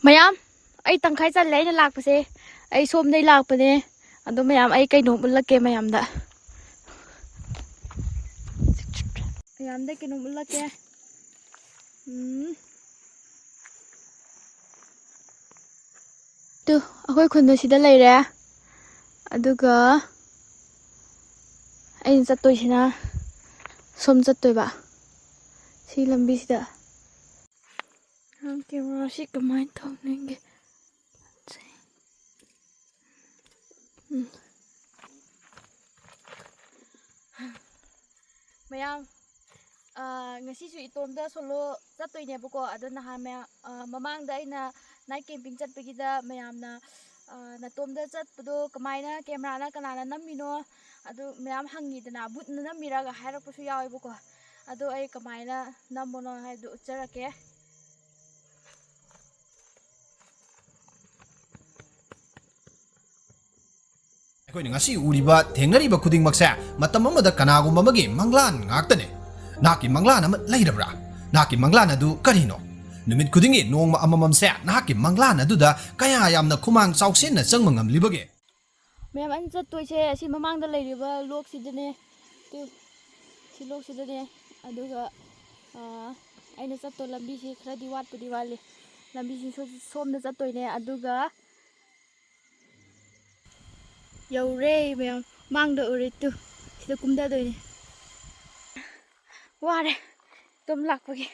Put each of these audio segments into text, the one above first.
ꯃꯌꯥꯝ ꯑꯩ ꯇꯪꯈꯥꯏ ꯆꯜꯂꯦ ꯑꯩꯅ ꯂꯥꯛꯄꯁꯦ ꯑꯩ ꯁꯣꯝꯗꯩ ꯂꯥꯛꯄꯅꯦ ꯑꯗꯣ ꯃꯌꯥꯝ ꯑꯩ ꯀꯩꯅꯣꯝ ꯎꯠꯂꯛꯀꯦ ꯃꯌꯥꯝꯗ ꯀꯩꯅꯣꯝ ꯎꯠꯂꯛꯀꯦ ꯇꯨ ꯑꯩꯈꯣꯏ ꯈꯨꯟꯗꯣ ꯁꯤꯗ ꯂꯩꯔꯦ ꯑꯗꯨꯒ ꯑꯩꯅ ꯆꯠꯇꯣꯏꯁꯤꯅ ꯁꯣꯝ ꯆꯠꯇꯣꯏꯕ ꯁꯤ ꯂꯝꯕꯤꯁꯤꯗ ꯀꯦꯃꯦꯔꯥꯁꯤ ꯀꯃꯥꯏꯅ ꯇꯧꯅꯤꯡꯒꯦ ꯃꯌꯥꯝ ꯉꯁꯤꯁꯨ ꯏꯇꯣꯝꯗ ꯁꯣꯂꯣ ꯆꯠꯇꯣꯏꯅꯦꯕꯀꯣ ꯑꯗꯣ ꯅꯍꯥꯟ ꯃꯃꯥꯡꯗ ꯑꯩꯅ ꯅꯥꯏꯠ ꯀꯦꯝꯄꯤꯡ ꯆꯠꯄꯒꯤꯗ ꯃꯌꯥꯝꯅ ꯅꯇꯣꯝꯗ ꯆꯠꯄꯗꯣ ꯀꯃꯥꯏꯅ ꯀꯦꯃꯦꯔꯥꯅ ꯀꯅꯥꯅ ꯅꯝꯃꯤꯅꯣ ꯑꯗꯨ ꯃꯌꯥꯝ ꯍꯪꯉꯤꯗꯅ ꯕꯨꯠꯅ ꯅꯝꯃꯤꯔꯒ ꯍꯥꯏꯔꯛꯄꯁꯨ ꯌꯥꯎꯋꯦꯕꯀꯣ ꯑꯗꯣ ꯑꯩ ꯀꯃꯥꯏꯅ ꯅꯝꯕꯅꯣ ꯍꯥꯏꯕꯗꯨ ꯎꯠꯆꯔꯛꯀꯦ ꯑꯩꯈꯣꯏꯅ ꯉꯁꯤ ꯎꯔꯤꯕ ꯊꯦꯡꯅꯔꯤꯕ ꯈꯨꯗꯤꯡꯃꯛꯁꯦ ꯃꯇꯝ ꯑꯃꯗ ꯀꯅꯥꯒꯨꯝꯕ ꯑꯃꯒꯤ ꯃꯪꯂꯥꯟ ꯉꯥꯛꯇꯅꯦ ꯅꯍꯥꯛꯀꯤ ꯃꯪꯂꯥꯟ ꯑꯃ ꯂꯩꯔꯕ꯭ꯔꯥ ꯅꯍꯥꯛꯀꯤ ꯃꯪꯂꯥꯟ ꯑꯗꯨ ꯀꯔꯤꯅꯣ ꯅꯨꯃꯤꯠ ꯈꯨꯗꯤꯡꯒꯤ ꯅꯣꯡꯃ ꯑꯃꯃꯝꯁꯦ ꯅꯍꯥꯛꯀꯤ ꯃꯪꯂꯥꯟ ꯑꯗꯨꯗ ꯀꯌꯥ ꯌꯥꯝꯅ ꯈꯨꯃꯥꯡ ꯆꯥꯎꯁꯤꯟꯅ ꯆꯪꯕ ꯉꯝꯂꯤꯕꯒꯦ ꯃꯌꯥꯝ ꯑꯩꯅ ꯆꯠꯇꯣꯏꯁꯦ ꯑꯁꯤ ꯃꯃꯥꯡꯗ ꯂꯩꯔꯤꯕ ꯂꯣꯛꯁꯤꯗꯅꯦ ꯁꯤ ꯂꯣꯛꯁꯤꯗꯅꯦ ꯑꯗꯨꯒ ꯑꯩꯅ ꯆꯠꯇꯣꯏ ꯂꯝꯕꯤꯁꯤ ꯈꯔꯗꯤ ꯋꯥꯠꯄꯨꯗꯤ ꯋꯥꯠꯂꯤ ꯂꯝꯕꯤꯁꯤ ꯁꯣꯝꯗ ꯆꯠꯇꯣꯏꯅꯦ ꯑꯗꯨꯒ ꯌꯧꯔꯦ ꯃꯌꯥꯝ ꯃꯥꯡꯗ ꯎꯔꯦ ꯇꯨ ꯁꯤꯗ ꯀꯨꯝꯊꯗꯣꯏꯅꯦ ꯋꯥꯔꯦ ꯑꯗꯨꯝ ꯂꯥꯛꯄꯒꯤ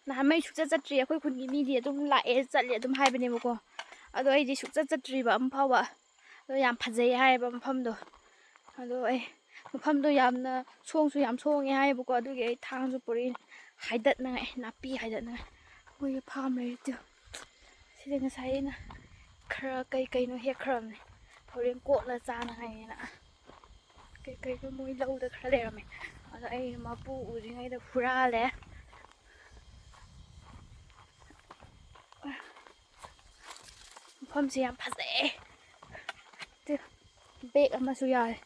ꯅꯍꯥꯟꯃꯩ ꯁꯨꯡꯆꯠ ꯆꯠꯇ꯭ꯔꯤ ꯑꯩꯈꯣꯏ ꯈꯨꯟꯒꯤ ꯃꯤꯗꯤ ꯑꯗꯨꯝ ꯂꯥꯛꯑꯦ ꯆꯠꯂꯦ ꯑꯗꯨꯝ ꯍꯥꯏꯕꯅꯦꯕꯀꯣ ꯑꯗꯣ ꯑꯩꯗꯤ ꯁꯨꯡꯆꯠ ꯆꯠꯇ꯭ꯔꯤꯕ ꯑꯃ ꯐꯥꯎꯕ ꯑꯗꯣ ꯌꯥꯝ ꯐꯖꯩ ꯍꯥꯏꯌꯦꯕ ꯃꯐꯝꯗꯣ ꯑꯗꯣ ꯑꯩ ꯃꯐꯝꯗꯣ ꯌꯥꯝꯅ ꯁꯣꯡꯁꯨ ꯌꯥꯝ ꯁꯣꯡꯉꯦ ꯍꯥꯏꯌꯦꯕꯀꯣ ꯑꯗꯨꯒꯤ ꯑꯩ ꯊꯥꯡꯁꯨ ꯄꯨꯔꯛꯏ ꯍꯥꯏꯗꯠꯅꯉꯥꯏ ꯅꯥꯄꯤ ꯍꯥꯏꯗꯠꯅꯉꯥꯏ ꯃꯣꯏꯒꯤ ꯐꯥꯝ ꯂꯩꯔꯤꯗꯨ ꯁꯤꯗ ꯉꯁꯥꯏ ꯑꯩꯅ ꯈꯔ ꯀꯩꯅꯣ ꯍꯦꯛꯈ꯭ꯔꯕꯅꯦ ꯍꯣꯔꯦꯟ ꯀꯣꯠꯂ ꯆꯥꯅꯉꯥꯏꯅꯦꯅ ꯀꯩꯅꯣ ꯃꯣꯏ ꯂꯧꯗ ꯈꯔ ꯂꯩꯔꯝꯃꯦ ꯑꯗꯣ ꯑꯩ ꯃꯄꯨ ꯎꯗ꯭ꯔꯤꯉꯩꯗ ꯍꯨꯔꯥꯜꯂꯦ ꯃꯐꯝꯁꯦ ꯌꯥꯝ ꯐꯖꯩ ꯕꯦꯛ ꯑꯃꯁꯨ ꯌꯥꯎꯔꯦ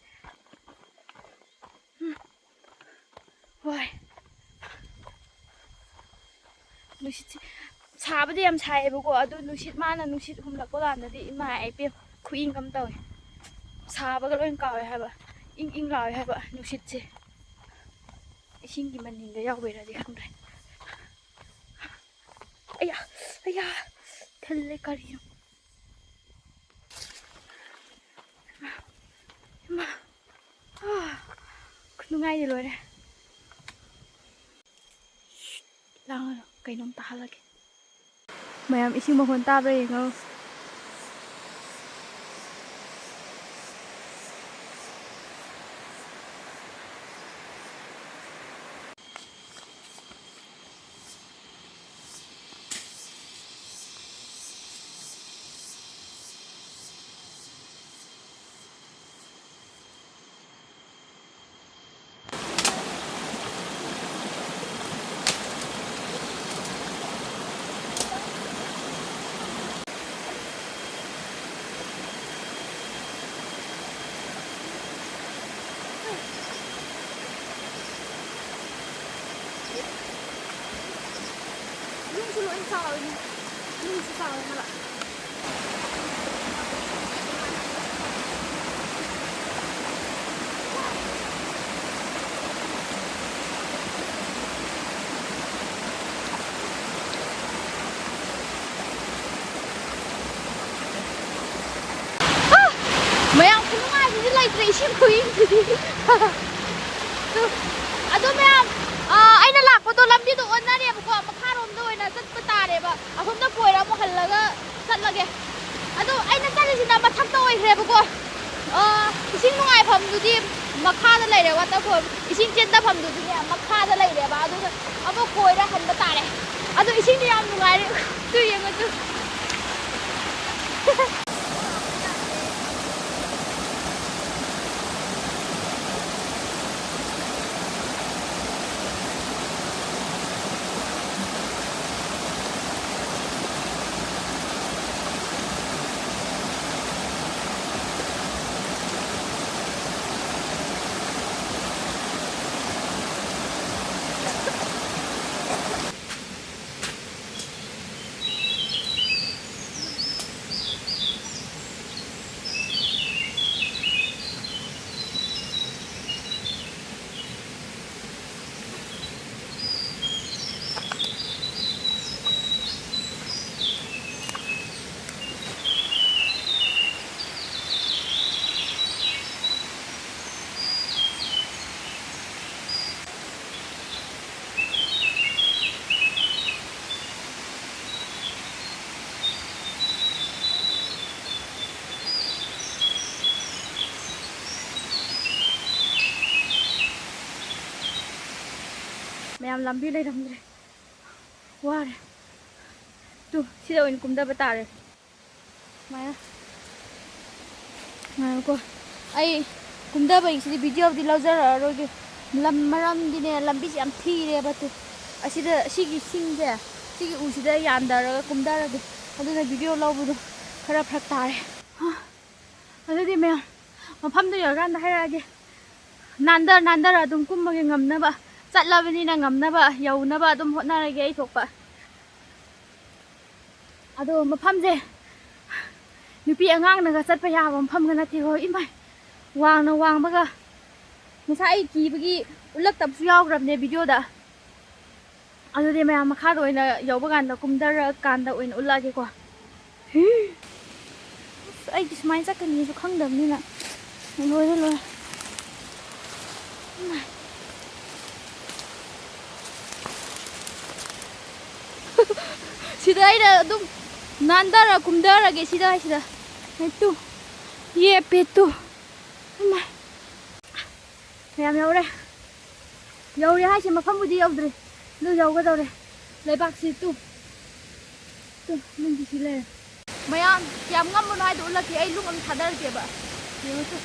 ꯍꯣꯏ ꯅꯨꯡꯁꯤꯠꯁꯤ ꯁꯥꯕꯗꯤ ꯌꯥꯝ ꯁꯥꯏꯌꯦꯕꯀꯣ ꯑꯗꯨ ꯅꯨꯡꯁꯤꯠ ꯍꯨꯝꯂꯛꯄ ꯀꯥꯟꯗꯗꯤ ꯏꯃꯥ ꯏꯄꯦꯝ ꯈꯨꯏꯪ ꯑꯃ ꯇꯧꯋꯦ ꯁꯥꯕꯒ ꯂꯣꯏ ꯀꯥꯎꯋꯦ ꯍꯥꯏꯕ ꯏꯪ ꯂꯥꯎꯋꯦ ꯍꯥꯏꯕ ꯅꯨꯡꯁꯤꯠꯁꯦ ꯏꯁꯤꯡꯒꯤ ꯃꯅꯤꯟꯒ ꯌꯥꯎꯕꯩꯔꯗꯤ ꯈꯪꯗ꯭ꯔꯦ ꯑꯌꯥ ꯊꯜꯂꯦ ꯀꯔꯤꯅꯣ ꯏꯃꯥ ꯈꯨꯅꯨꯡꯉꯥꯏꯗꯤ ꯂꯣꯏꯔꯦ ꯂꯥꯡꯉꯅꯨ ꯀꯩꯅꯣꯝ ꯇꯥꯍꯜꯂꯒꯦ ꯃꯌꯥꯝ ꯏꯁꯤꯡ ꯃꯈꯣꯟ ꯇꯥꯕ꯭ꯔꯥ ꯌꯦꯡꯉꯣ ꯌꯨꯝꯁꯨ ꯂꯣꯏ ꯆꯥꯎꯋꯤꯅꯦ ꯌꯨꯝꯁꯨ ꯆꯥꯎꯋꯦ ꯍꯥꯏꯕ ꯃꯌꯥꯝ ꯈꯨꯅꯨꯡꯉꯥꯏꯁꯤꯗꯤ ꯂꯩꯇ꯭ꯔꯦ ꯏꯁꯤꯡ ꯈꯨꯏꯪꯁꯤꯗꯤ ꯑꯗꯣ ꯃꯌꯥꯝ ꯑꯩꯅ ꯂꯥꯛꯄꯗꯣ ꯂꯝꯕꯤꯗꯣ ꯑꯣꯟꯅꯔꯦꯕꯀꯣ ꯃꯈꯥꯔꯣꯝꯗ ꯑꯣꯏꯅ ꯆꯠꯄ ꯇꯥꯔꯦꯕ ꯑꯁꯣꯝꯗ ꯀꯣꯏꯔ ꯑꯃꯨꯛ ꯍꯜꯂꯒ ꯆꯠꯂꯒꯦ ꯑꯗꯣ ꯑꯩꯅ ꯆꯠꯂꯤꯁꯤꯅ ꯃꯊꯛꯇ ꯑꯣꯏꯈ꯭ꯔꯦꯕꯀꯣ ꯏꯁꯤꯡ ꯅꯨꯡꯉꯥꯏꯐꯝꯗꯨꯗꯤ ꯃꯈꯥꯗ ꯂꯩꯔꯦ ꯋꯥꯇꯔꯐꯣꯜ ꯏꯁꯤꯡ ꯆꯦꯟꯗꯐꯝꯗꯨꯗꯤꯅꯦ ꯃꯈꯥꯗ ꯂꯩꯔꯦꯕ ꯑꯗꯨꯒ ꯑꯃꯨꯛ ꯀꯣꯏꯔ ꯍꯟꯕ ꯇꯥꯔꯦ ꯑꯗꯣ ꯏꯁꯤꯡꯗꯤ ꯌꯥꯝ ꯅꯨꯡꯉꯥꯏꯔꯦ ꯇꯨ ꯌꯦꯡꯉꯣ ꯇꯨ ꯃꯌꯥꯝ ꯂꯝꯕꯤ ꯂꯩꯔꯝꯗ꯭ꯔꯦ ꯋꯥꯔꯦ ꯇꯨ ꯁꯤꯗ ꯑꯣꯏꯅ ꯀꯨꯝꯗꯕ ꯇꯥꯔꯦ ꯁꯨꯃꯥꯏꯅ ꯉꯥꯏꯌꯣꯀꯣ ꯑꯩ ꯀꯨꯝꯗꯕꯒꯤꯁꯤꯗꯤ ꯚꯤꯗꯤꯑꯣꯗꯤ ꯂꯧꯖꯔꯛꯑꯔꯣꯏꯒꯦ ꯃꯔꯝꯗꯤꯅꯦ ꯂꯝꯕꯤꯁꯦ ꯌꯥꯝ ꯊꯤꯔꯦꯕ ꯇꯨ ꯑꯁꯤꯗ ꯁꯤꯒꯤ ꯁꯤꯡꯁꯦ ꯁꯤꯒꯤ ꯎꯁꯤꯗ ꯌꯥꯟꯊꯔꯒ ꯀꯨꯝꯊꯔꯒꯦ ꯑꯗꯨꯅ ꯚꯤꯗꯤꯑꯣ ꯂꯧꯕꯗꯣ ꯈꯔ ꯐꯔꯛ ꯇꯥꯔꯦ ꯑꯗꯨꯗꯤ ꯃꯌꯥꯝ ꯃꯐꯝꯗꯨ ꯌꯧꯔꯀꯥꯟꯗ ꯍꯥꯏꯔꯛꯑꯒꯦ ꯅꯥꯟꯗꯔ ꯑꯗꯨꯝ ꯀꯨꯝꯃꯒꯦ ꯉꯝꯅꯕ ꯆꯠꯂꯕꯅꯤꯅ ꯉꯝꯅꯕ ꯌꯧꯅꯕ ꯑꯗꯨꯝ ꯍꯣꯠꯅꯔꯒꯦ ꯑꯩ ꯊꯣꯛꯄ ꯑꯗꯣ ꯃꯐꯝꯁꯦ ꯅꯨꯄꯤ ꯑꯉꯥꯡꯅꯒ ꯆꯠꯄ ꯌꯥꯕ ꯃꯐꯝꯒ ꯅꯠꯇꯦꯀꯣ ꯏꯃꯥꯏ ꯋꯥꯡꯕꯒ ꯉꯁꯥꯏ ꯑꯩ ꯀꯤꯕꯒꯤ ꯎꯠꯂꯛꯇꯕꯁꯨ ꯌꯥꯎꯈ꯭ꯔꯕꯅꯦ ꯚꯤꯗꯤꯑꯣꯗ ꯑꯗꯨꯗꯤ ꯃꯌꯥꯝ ꯃꯈꯥꯗ ꯑꯣꯏꯅ ꯌꯧꯕ ꯀꯥꯟꯗ ꯀꯨꯝꯊꯔꯀꯥꯟꯗ ꯑꯣꯏꯅ ꯎꯠꯂꯛꯑꯒꯦꯀꯣ ꯑꯁ ꯑꯩꯗꯤ ꯁꯨꯃꯥꯏꯅ ꯆꯠꯀꯅꯤꯁꯨ ꯈꯪꯗꯕꯅꯤꯅ ꯂꯣꯏꯔꯦ sida aina adum nandara kumdarage sida tu ye petu ma yam yaure haise mafambudi yaudre lu yaugadore leibak si tu nungi sile mayam yam ngammun haidu ulaki ai lungam thadarke ba yetu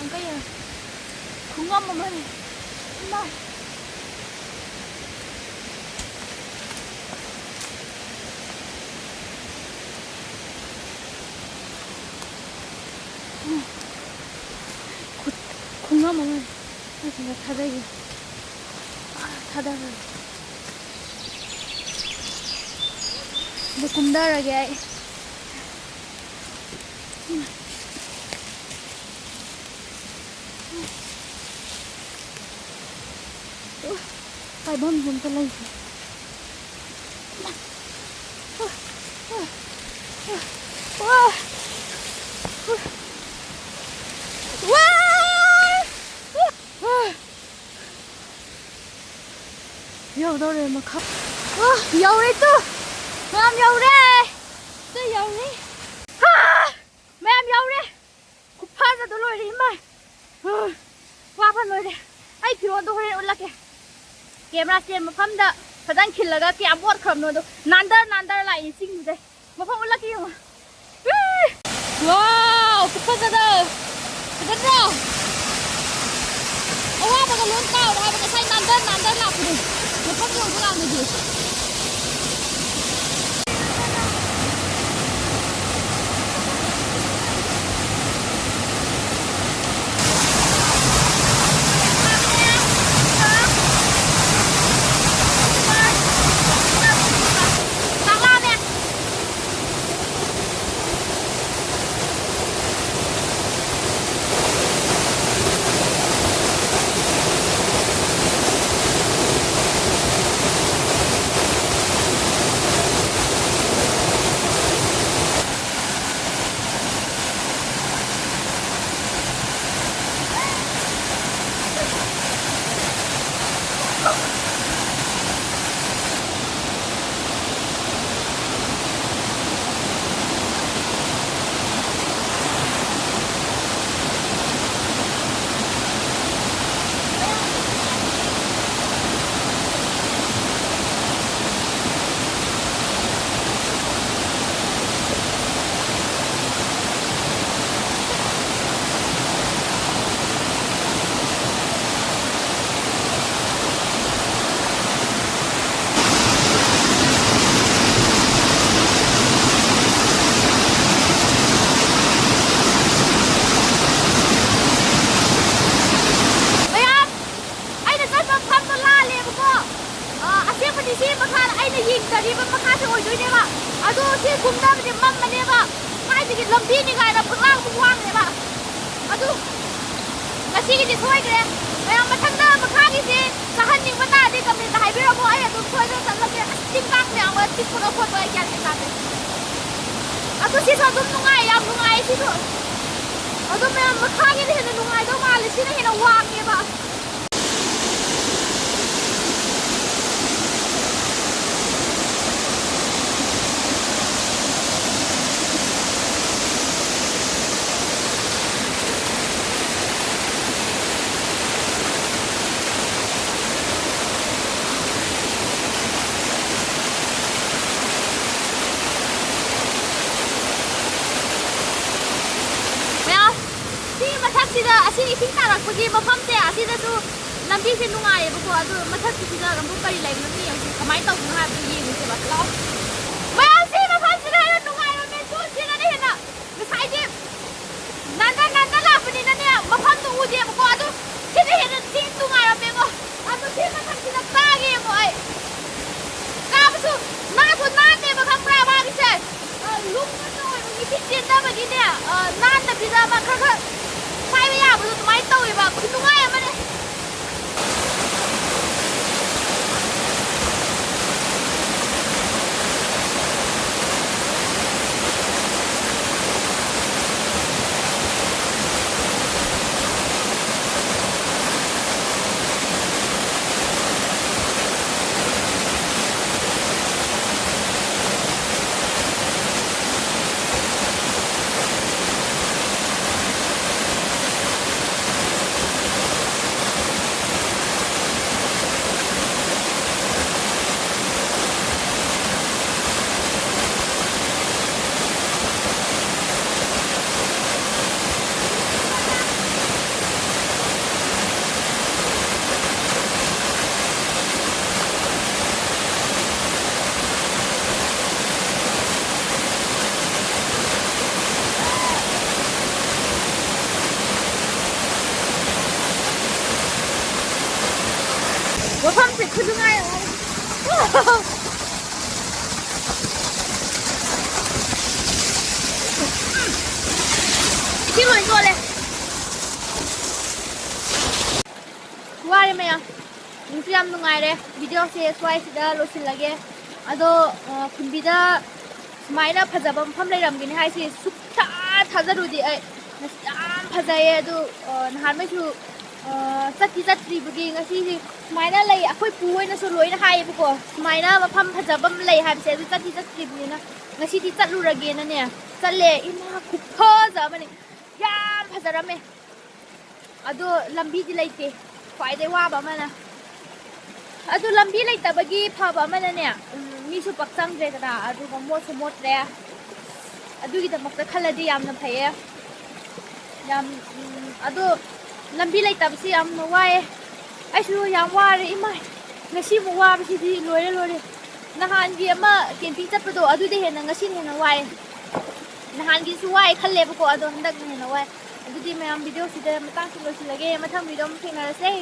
angkai khungam mamani ma khungam mamani asina thadagi thadaga bu kumdarage ai phải bơm dùng cái lên dầu đâu rồi mà khóc dầu đi tu mẹ em dầu đi tôi dầu đi mẹ em dầu đi cúp pha ra tôi lôi đi mày qua phần lôi đi ai phiền tôi hơi ôn lại kìa camera stand mafamda fadan khillaga ki abot khamno do nandar lai sing de mafam ulla ki wow kupagada kadra awa baga lon ka awa baga sai nandar la pudu mafam yo dula ngi ꯌꯧꯔꯛꯄꯒꯤ ꯃꯐꯝꯁꯦ ꯑꯁꯤꯗꯁꯨ ꯂꯝꯕꯤꯁꯦ ꯅꯨꯡꯉꯥꯏꯌꯦꯕꯀꯣ ꯑꯗꯨ ꯃꯊꯛꯀꯤꯁꯤꯗ ꯑꯃꯨꯛ ꯀꯔꯤ ꯂꯩꯕꯅꯣ ꯌꯦꯡꯁꯤ ꯀꯃꯥꯏꯅ ꯇꯧꯕꯅꯣ ꯍꯥꯏꯕꯗꯨ ꯌꯦꯡꯉꯨꯁꯦꯕ ꯂꯥꯛꯑꯣ ꯃꯌꯥꯝꯁꯤ ꯃꯐꯝꯁꯤꯗ ꯍꯦꯟꯅ ꯅꯨꯡꯉꯥꯏꯕ ꯃꯦꯟꯁꯨꯁꯤꯅꯅꯦ ꯍꯦꯟꯅ ꯉꯁꯥꯏꯗꯤ ꯅꯥꯟꯅ ꯂꯥꯛꯄꯅꯤꯅꯅꯦ ꯃꯐꯝꯗꯨ ꯎꯗꯦꯕꯀꯣ ꯑꯗꯨ ꯁꯤꯗ ꯍꯦꯟꯅ ꯊꯤ ꯅꯨꯡꯉꯥꯏꯔꯝꯃꯦꯉꯣ ꯑꯗꯨ ꯁꯤ ꯃꯊꯛꯁꯤꯗ ꯀꯥꯒꯦ ꯌꯦꯡꯉꯣ ꯑꯩ ꯀꯥꯕꯁꯨ ꯅꯥꯟꯁꯨ ꯅꯥꯟꯅꯦꯕ ꯈꯪꯕ꯭ꯔꯥ ꯃꯥꯒꯤꯁꯦ ꯂꯨꯝꯕꯁꯨ ꯑꯣꯏꯕꯒꯤ ꯁꯤ ꯆꯦꯟꯗꯕꯒꯤꯅꯦ ꯅꯥꯟꯗꯕꯤꯗ ꯑꯃ ꯈꯔ ꯄꯥꯏꯕ ꯌꯥꯕꯗꯣ ꯑꯗꯨꯃꯥꯏꯅ ꯇꯧꯋꯦꯕ ꯈꯨꯅꯨꯡꯉꯥꯏ ꯑꯃꯅꯦ ꯃꯐꯝꯁꯦ ꯈꯨꯅꯨꯡꯉꯥꯏ ꯁꯤ ꯂꯣꯏ ꯆꯣꯠꯂꯦ ꯋꯥꯔꯦ ꯃꯌꯥꯝ ꯅꯨꯡꯁꯨ ꯌꯥꯝ ꯅꯨꯡꯉꯥꯏꯔꯦ ꯚꯤꯗꯤꯑꯣꯁꯦ ꯁ꯭ꯋꯥꯏꯁꯤꯗ ꯂꯣꯏꯁꯤꯜꯂꯒꯦ ꯑꯗꯣ ꯈꯨꯟꯕꯤꯗ ꯁꯨꯃꯥꯏꯅ ꯐꯖꯕ ꯃꯐꯝ ꯂꯩꯔꯝꯒꯅꯤ ꯍꯥꯏꯁꯤ ꯁꯨꯛꯊꯥ ꯊꯥꯖꯔꯨꯗꯦ ꯑꯩ ꯉꯁꯤ ꯌꯥꯝ ꯐꯖꯩꯌꯦ ꯑꯗꯨ ꯅꯍꯥꯟꯃꯩꯁꯨ ꯆꯠꯇ꯭ꯔꯤꯕꯒꯤ ꯉꯁꯤꯁꯤ ꯁꯨꯃꯥꯏꯅ ꯂꯩ ꯑꯩꯈꯣꯏ ꯄꯨ ꯍꯣꯏꯅꯁꯨ ꯂꯣꯏꯅ ꯍꯥꯏꯌꯦꯕꯀꯣ ꯁꯨꯃꯥꯏꯅ ꯃꯐꯝ ꯐꯖꯕ ꯑꯃ ꯂꯩ ꯍꯥꯏꯕꯁꯦ ꯑꯗꯨ ꯆꯠꯇ꯭ꯔꯤꯕꯅꯤꯅ ꯉꯁꯤꯗꯤ ꯆꯠꯂꯨꯔꯒꯦꯅꯅꯦ ꯆꯠꯂꯦ ꯏꯃꯥ ꯈꯨꯐꯖ ꯑꯃꯅꯤ ꯌꯥꯝ ꯐꯖꯔꯝꯃꯦ ꯑꯗꯣ ꯂꯝꯕꯤꯗꯤ ꯂꯩꯇꯦ ꯈ꯭ꯋꯥꯏꯗꯩ ꯋꯥꯕ ꯑꯃꯅ ꯑꯗꯨ ꯂꯝꯕꯤ ꯂꯩꯇꯕꯒꯤ ꯐꯕ ꯑꯃꯅꯅꯦ ꯃꯤꯁꯨ ꯄꯛ ꯆꯪꯗ꯭ꯔꯦꯗꯅ ꯑꯗꯨꯒ ꯃꯣꯠꯁꯨ ꯃꯣꯠꯇ꯭ꯔꯦ ꯑꯗꯨꯒꯤꯗꯃꯛꯇ ꯈꯜꯂꯗꯤ ꯌꯥꯝꯅ ꯐꯩꯌꯦ ꯌꯥꯝ ꯑꯗꯣ ꯂꯝꯕꯤ ꯂꯩꯇꯕꯁꯤ ꯌꯥꯝꯅ ꯋꯥꯏꯌꯦ ꯑꯩꯁꯨ ꯌꯥꯝ ꯋꯥꯔꯦ ꯏꯃꯥꯏ ꯉꯁꯤꯃꯨꯛ ꯋꯥꯕꯁꯤꯗꯤ ꯂꯣꯏꯔꯦ ꯅꯍꯥꯟꯒꯤ ꯑꯃ ꯀꯦꯝꯄꯤꯡ ꯆꯠꯄꯗꯣ ꯑꯗꯨꯗꯤ ꯍꯦꯟꯅ ꯉꯁꯤꯅ ꯍꯦꯟꯅ ꯋꯥꯏꯌꯦ ꯅꯍꯥꯟꯒꯤꯁꯨ ꯋꯥꯏ ꯈꯜꯂꯦꯕꯀꯣ ꯑꯗꯣ ꯍꯟꯗꯛꯅ ꯍꯦꯟꯅ ꯋꯥꯏ ꯑꯗꯨꯗꯤ ꯃꯌꯥꯝ ꯚꯤꯗꯤꯑꯣꯁꯤꯗ ꯃꯇꯥꯡꯁꯤ ꯂꯣꯏꯁꯤꯜꯂꯒꯦ ꯃꯊꯪ ꯚꯤꯗꯤꯑꯣ ꯑꯃꯨꯛ ꯊꯦꯡꯅꯔꯁꯦ